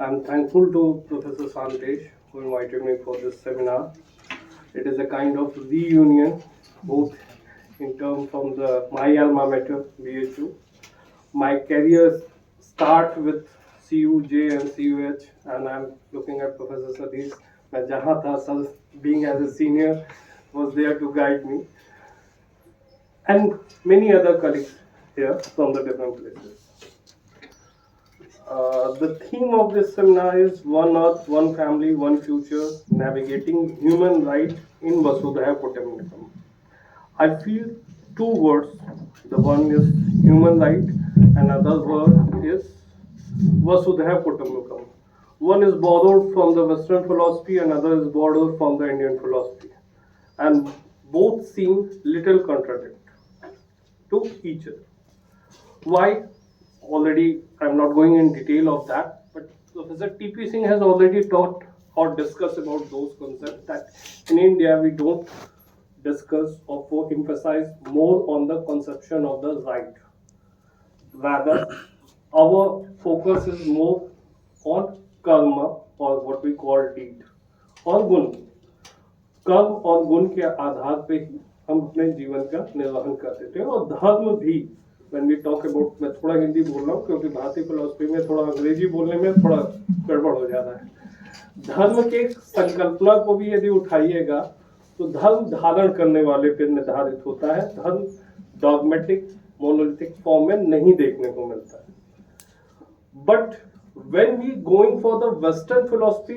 I'm thankful to Professor Shantesh who invited me for this seminar. It is a kind of reunion, both in terms from my alma mater, BHU. My career start with CUJ and CUH, and I'm looking at Professor Satish. मैं जहाँ था sir, being as a senior, was there to guide me, and many other colleagues here from the different places. The theme of this seminar is One Earth, One Family, One Future, Navigating Human Rights in Vasudhaiva Kutumbakam. I feel two words. The one is human right and other word is Vasudhaiva Kutumbakam. One is borrowed from the Western philosophy and other is borrowed from the Indian philosophy. And both seem little contradict to each other. Why? Already, I'm not going in detail of that, but Professor T.P. Singh has already taught or discussed about those concepts that in India we don't discuss or emphasize more on the conception of the right. Rather, our focus is more on karma or what we call deed or gun. कर्म और गुण के आधार पे ही हम अपने जीवन का निर्वहन करते थे और धर्म भी when we talk about, मैं थोड़ा हिंदी बोल रहा हूँ क्योंकि भारतीय फिलॉसफी में थोड़ा अंग्रेजी बोलने में थोड़ा गड़बड़ हो जाता है। धर्म के संकल्पना को भी यदि उठाइएगा तो धर्म धारण करने वाले पे निर्धारित होता है। धर्म डॉगमेटिक मोनोलिथिक फॉर्म में नहीं देखने को मिलता है। But when we going for the Western philosophy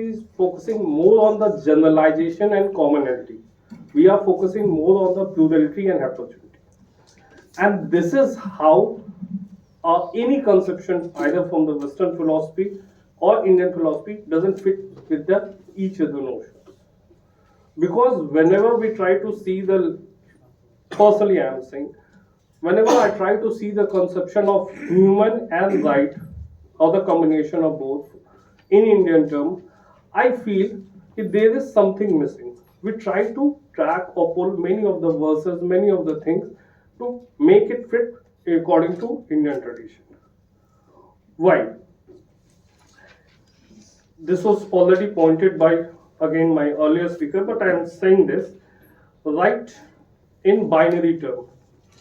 is focusing more on the generalization and commonality. We are focusing more on the plurality and heterogeneity. And this is how any conception either from the Western philosophy or Indian philosophy doesn't fit with each other notions. Because whenever we try to see personally I am saying, whenever I try to see the conception of human and right, or the combination of both in Indian term, I feel that there is something missing. We try to track or pull many of the verses, many of the things to make it fit according to Indian tradition. Why? This was already pointed by again my earlier speaker, but I am saying this right in binary term,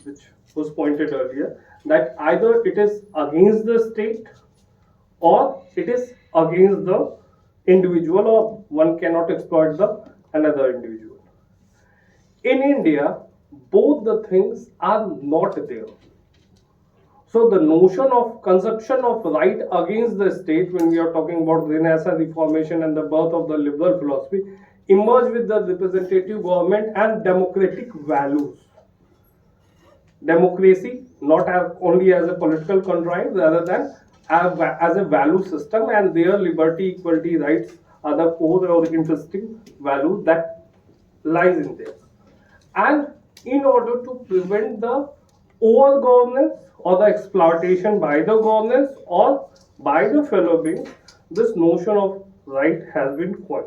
which was pointed earlier, that either it is against the state or it is against the individual, or one cannot exploit another individual. In India, both the things are not there. So the notion of conception of right against the state, when we are talking about Renaissance Reformation and the birth of the liberal philosophy, emerged with the representative government and democratic values. Democracy not only as a political contrivance, rather than as a value system, and their liberty, equality, rights are the core or interesting values that lies in there. And in order to prevent the over governance or the exploitation by the governance or by the fellow beings, this notion of right has been coined,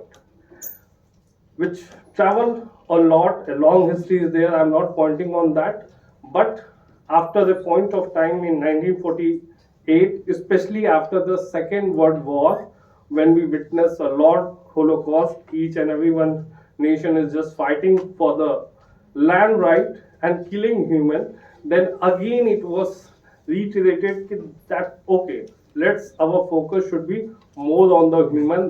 which travel a lot. A long history is there. I'm not pointing on that, but after the point of time in 1948, especially after the Second World War, when we witnessed a lot Holocaust, each and every one nation is just fighting for the land right and killing human, then again it was reiterated that okay, our focus should be more on the human